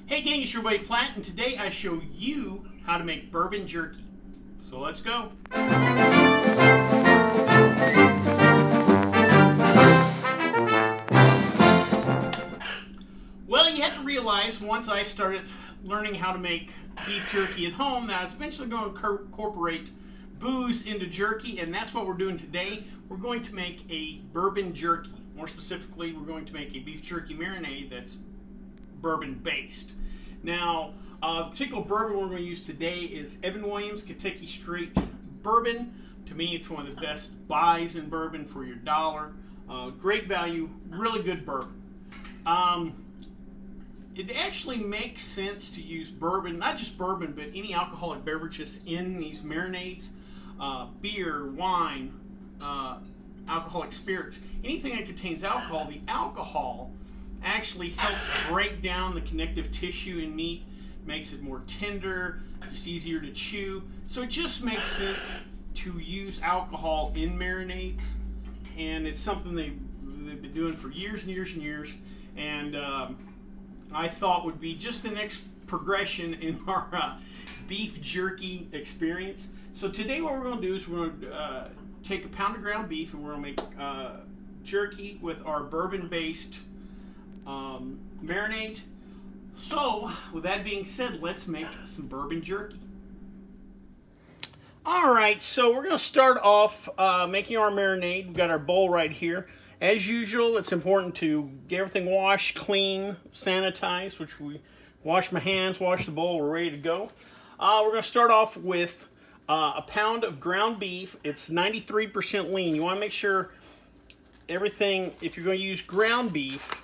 Hey gang, it's your buddy Platt, and today I show you how to make bourbon jerky. So let's go. Well, you had to realize once I started learning how to make beef jerky at home that I was eventually going to incorporate booze into jerky, and that's what we're doing today. We're going to make a bourbon jerky. More specifically, we're going to make a beef jerky marinade that's bourbon based. Now, the particular bourbon we're going to use today is Evan Williams Kentucky Straight Bourbon. To me, it's one of the best buys in bourbon for your dollar. Great value, really good bourbon. It actually makes sense to use bourbon, not just bourbon, but any alcoholic beverages in these marinades. Beer, wine, alcoholic spirits, anything that contains alcohol. The alcohol actually helps break down the connective tissue in meat, makes it more tender, just easier to chew. So it just makes sense to use alcohol in marinades, and it's something they've been doing for years and years and years, and I thought would be just the next progression in our beef jerky experience. So today what we're going to do is we're going to take a pound of ground beef, and we're going to make jerky with our bourbon-based marinade. So, with that being said, let's make some bourbon jerky. Alright, so we're going to start off making our marinade. We've got our bowl right here. As usual, it's important to get everything washed, clean, sanitized, which we wash my hands, wash the bowl, we're ready to go. We're going to start off with a pound of ground beef. It's 93% lean. You want to make sure everything, if you're going to use ground beef,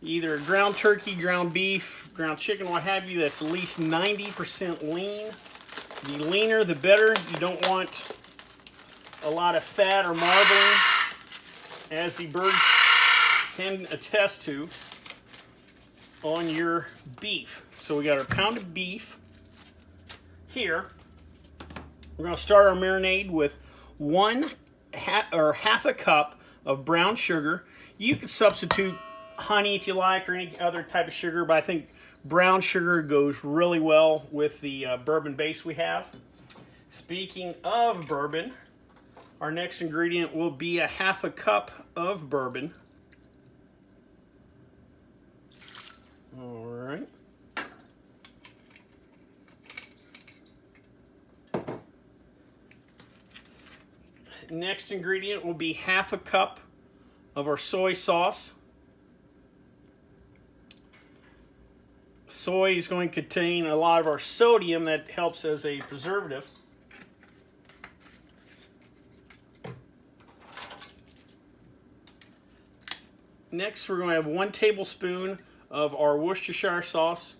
either ground turkey, ground beef, ground chicken, what have you, that's at least 90% lean. The leaner, the better. You don't want a lot of fat or marbling, as the bird can attest to, on your beef. So we got our pound of beef here. We're going to start our marinade with half a cup of brown sugar. You can substitute honey if you like, or any other type of sugar, but I think brown sugar goes really well with the bourbon base we have. Speaking of bourbon, our next ingredient will be a half a cup of bourbon. All right. Next ingredient will be half a cup of our soy sauce. Soy is going to contain a lot of our sodium that helps as a preservative. Next, we're going to have 1 tablespoon of our Worcestershire sauce.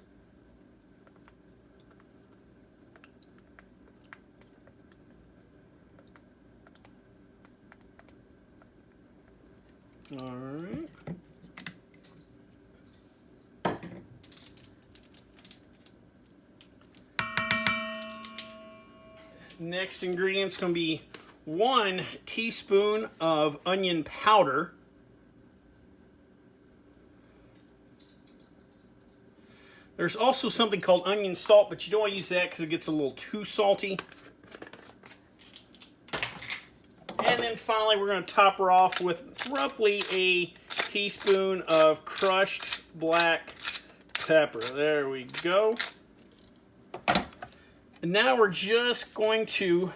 All right. Next ingredient is going to be 1 teaspoon of onion powder. There's also something called onion salt, but you don't want to use that because it gets a little too salty. And then finally, we're going to top her off with roughly a teaspoon of crushed black pepper. There we go. And now we're just going to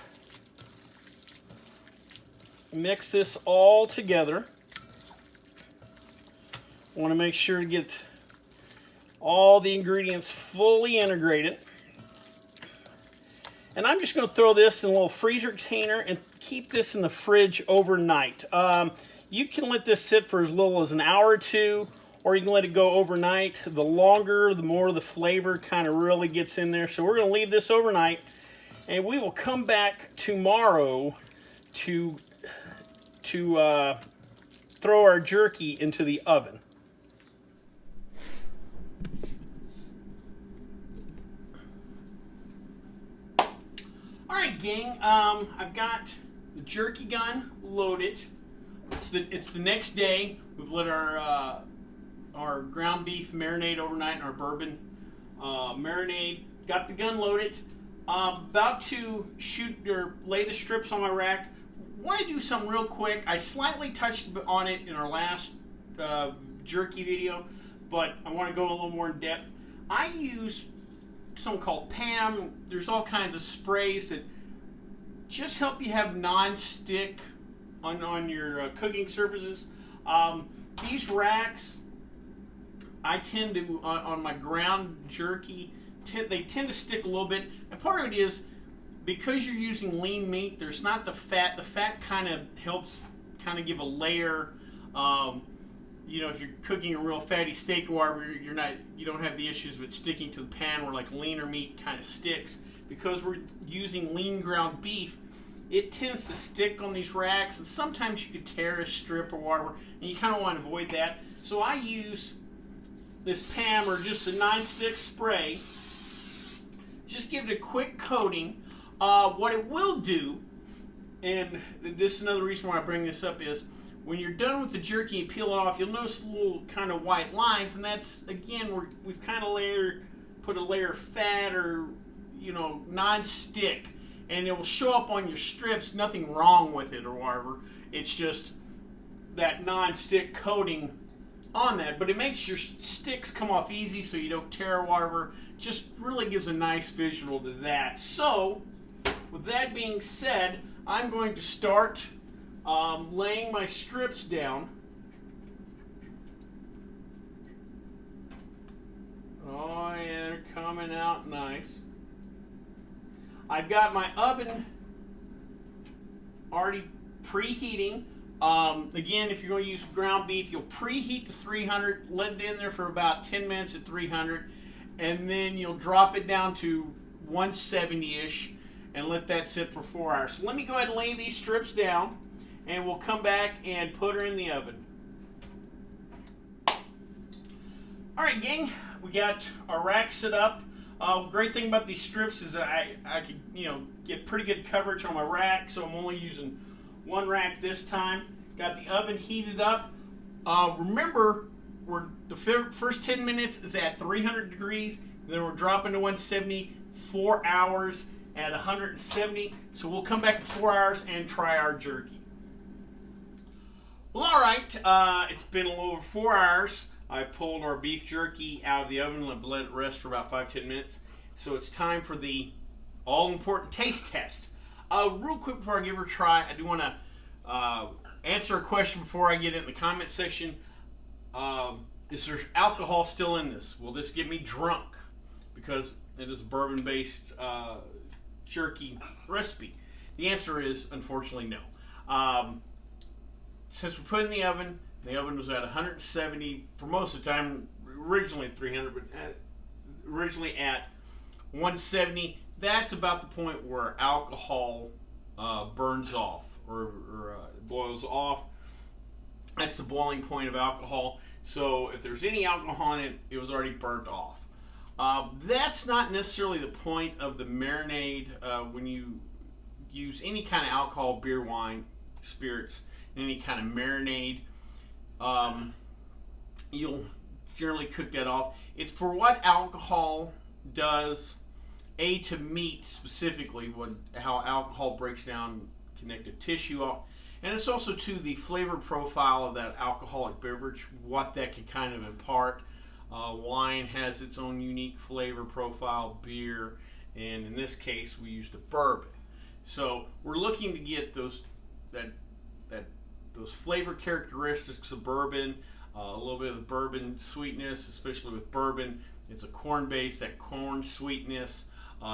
mix this all together. I want to make sure to get all the ingredients fully integrated. And I'm just going to throw this in a little freezer container and keep this in the fridge overnight. You can let this sit for as little as an hour or two, or you can let it go overnight. The longer, the more the flavor kind of really gets in there. So we're going to leave this overnight, and we will come back tomorrow to throw our jerky into the oven. All right, gang. I've got the jerky gun loaded. It's the next day. We've let our ground beef marinate overnight in our bourbon marinade. Got the gun loaded. About to shoot or lay the strips on my rack. Want to do something real quick. I slightly touched on it in our last jerky video, but I want to go a little more in depth. I use something called PAM. There's all kinds of sprays that just help you have non-stick on your cooking surfaces. These racks, I tend to, on my ground jerky, they tend to stick a little bit. And part of it is because you're using lean meat, there's not the fat. The fat kind of helps kind of give a layer. You know, if you're cooking a real fatty steak or whatever, you don't have the issues of it sticking to the pan where like leaner meat kind of sticks. Because we're using lean ground beef, it tends to stick on these racks, and sometimes you could tear a strip or whatever, and you kind of want to avoid that. So I use this PAM or just a non-stick spray. Just give it a quick coating. What it will do, and this is another reason why I bring this up, is when you're done with the jerky and peel it off, you'll notice little kind of white lines, and that's, again, we've kind of put a layer of fat or, you know, non-stick, and it will show up on your strips. Nothing wrong with it or whatever. It's just that non-stick coating on that, but it makes your sticks come off easy so you don't tear or whatever. Just really gives a nice visual to that. So, with that being said, I'm going to start laying my strips down. Oh yeah, they're coming out nice. I've got my oven already preheating. Again, if you're going to use ground beef, you'll preheat to 300, let it in there for about 10 minutes at 300, and then you'll drop it down to 170-ish and let that sit for 4 hours. So let me go ahead and lay these strips down, and we'll come back and put her in the oven. All right, gang, we got our rack set up. Great thing about these strips is that I could, you know, get pretty good coverage on my rack, so I'm only using one rack this time. Got the oven heated up. Remember, the first 10 minutes is at 300 degrees, then we're dropping to 170, 4 hours at 170. So we'll come back in 4 hours and try our jerky. Well, all right, it's been a little over 4 hours. I pulled our beef jerky out of the oven and let it rest for about 5-10 minutes. So it's time for the all-important taste test. Real quick before I give her a try, I do want to answer a question before I get it in the comment section. Is there alcohol still in this? Will this get me drunk? Because it is a bourbon-based jerky recipe. The answer is, unfortunately, no. Since we put it in the oven was at 170 for most of the time, originally at 300, but originally at 170. That's about the point where alcohol burns off or boils off. That's the boiling point of alcohol. So if there's any alcohol in it, it was already burnt off. That's not necessarily the point of the marinade. When you use any kind of alcohol, beer, wine, spirits, any kind of marinade, you'll generally cook that off. It's for what alcohol does, to meat specifically, how alcohol breaks down connective tissue off, and it's also to the flavor profile of that alcoholic beverage, what that can kind of impart. Wine has its own unique flavor profile, beer, and in this case we used a bourbon. So we're looking to get those flavor characteristics of bourbon, a little bit of the bourbon sweetness, especially with bourbon. It's a corn base, that corn sweetness.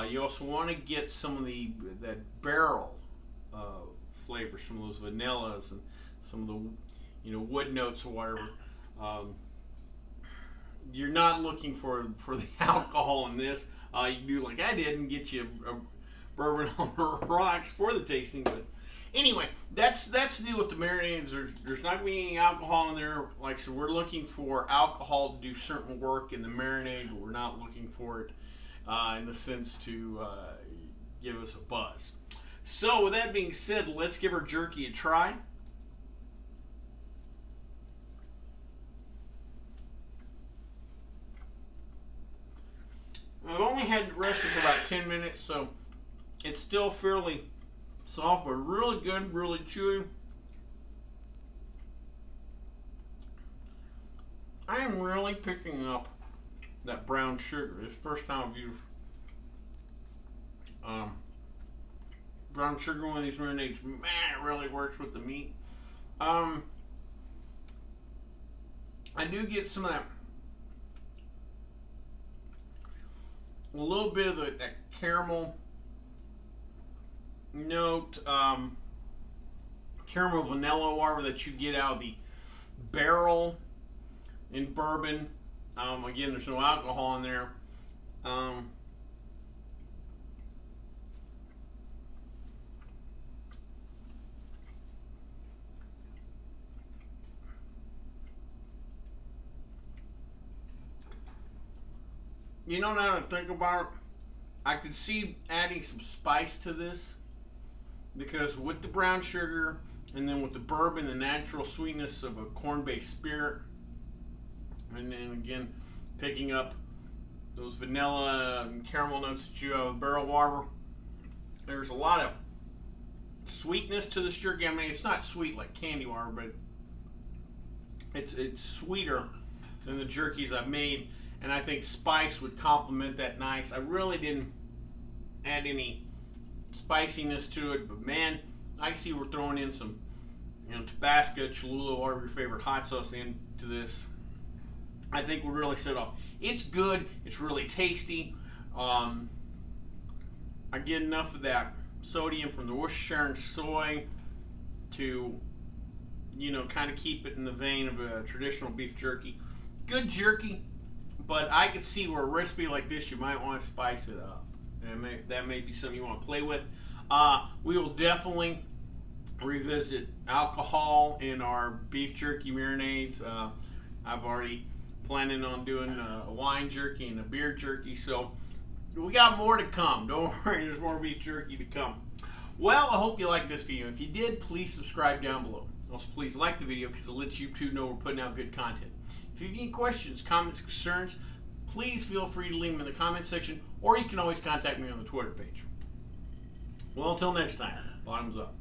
You also want to get some of that barrel flavors, some of those vanillas and some of the wood notes or whatever. You're not looking for the alcohol in this. You can do like I did and get you a bourbon on the rocks for the tasting, but anyway, that's the deal with the marinades. There's not going to be any alcohol in there. Like I said, we're looking for alcohol to do certain work in the marinade, but we're not looking for it in the sense to give us a buzz. So with that being said, let's give our jerky a try. only had it rested for about 10 minutes, so it's still fairly soft, but really good, really chewy. I am really picking up that brown sugar. It's the first time I've used brown sugar in one of these marinades. Man, it really works with the meat. I do get some of that, a little bit of that caramel note, caramel vanilla whatever that you get out of the barrel in bourbon. Again, there's no alcohol in there. You know, now to think about it, I could see adding some spice to this, because with the brown sugar and then with the bourbon, the natural sweetness of a corn-based spirit, and then again picking up those vanilla and caramel notes that you have with barrel water, there's a lot of sweetness to this jerky. I mean, it's not sweet like candy water, but it's sweeter than the jerkies I've made. And I think spice would complement that nice. I really didn't add any spiciness to it, but man, I see we're throwing in some, Tabasco, Cholula, or your favorite hot sauce into this. I think we'll really set off. It's good. It's really tasty. I get enough of that sodium from the Worcestershire and soy to, kind of keep it in the vein of a traditional beef jerky. Good jerky. But I could see where a recipe like this, you might want to spice it up. And that may be something you want to play with. We will definitely revisit alcohol in our beef jerky marinades. I've already planning on doing a wine jerky and a beer jerky. So we got more to come. Don't worry, there's more beef jerky to come. Well, I hope you liked this video. If you did, please subscribe down below. Also, please like the video because it lets YouTube know we're putting out good content. If you have any questions, comments, concerns, please feel free to leave them in the comment section, or you can always contact me on the Twitter page. Well, until next time, bottoms up.